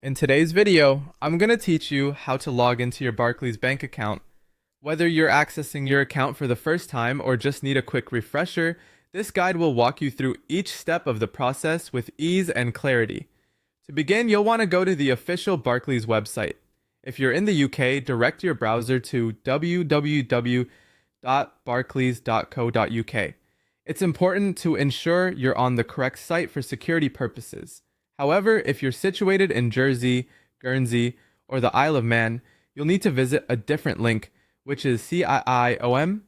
In today's video, I'm going to teach you how to log into your Barclays Bank account. Whether you're accessing your account for the first time or just need a quick refresher, this guide will walk you through each step of the process with ease and clarity. To begin, you'll want to go to the official Barclays website. If you're in the UK, direct your browser to www.barclays.co.uk. It's important to ensure you're on the correct site for security purposes. However, if you're situated in Jersey, Guernsey, or the Isle of Man, you'll need to visit a different link, which is CIIOM,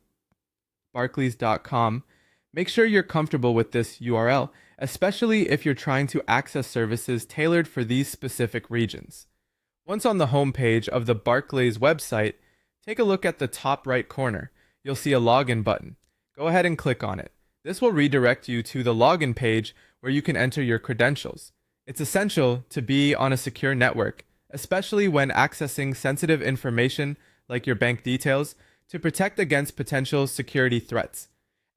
barclays.com. Make sure you're comfortable with this URL, especially if you're trying to access services tailored for these specific regions. Once on the home page of the Barclays website, take a look at the top right corner. You'll see a login button. Go ahead and click on it. This will redirect you to the login page where you can enter your credentials. It's essential to be on a secure network, especially when accessing sensitive information like your bank details, to protect against potential security threats.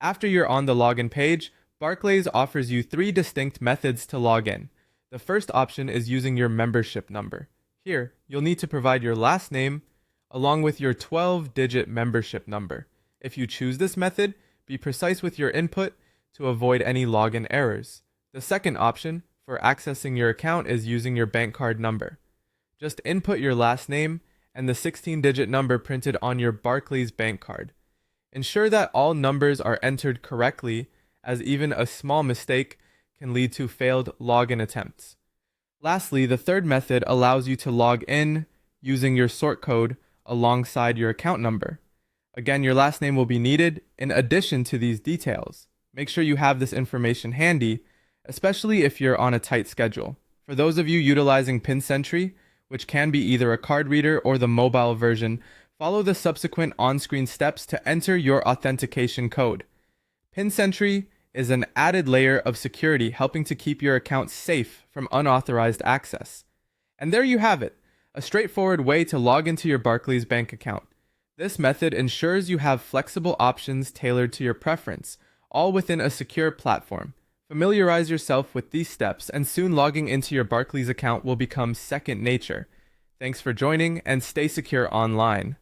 After you're on the login page, Barclays offers you 3 distinct methods to log in. The first option is using your membership number. Here, you'll need to provide your last name along with your 12-digit membership number. If you choose this method, be precise with your input to avoid any login errors. The second option for accessing your account is using your bank card number. Just input your last name and the 16-digit number printed on your Barclays bank card. Ensure that all numbers are entered correctly, as even a small mistake can lead to failed login attempts. Lastly, the third method allows you to log in using your sort code alongside your account number. Again, your last name will be needed in addition to these details. Make sure you have this information handy, especially if you're on a tight schedule. For those of you utilizing PinSentry, which can be either a card reader or the mobile version, follow the subsequent on-screen steps to enter your authentication code. PinSentry is an added layer of security helping to keep your account safe from unauthorized access. And there you have it, a straightforward way to log into your Barclays bank account. This method ensures you have flexible options tailored to your preference, all within a secure platform. Familiarize yourself with these steps, and soon logging into your Barclays account will become second nature. Thanks for joining, and stay secure online.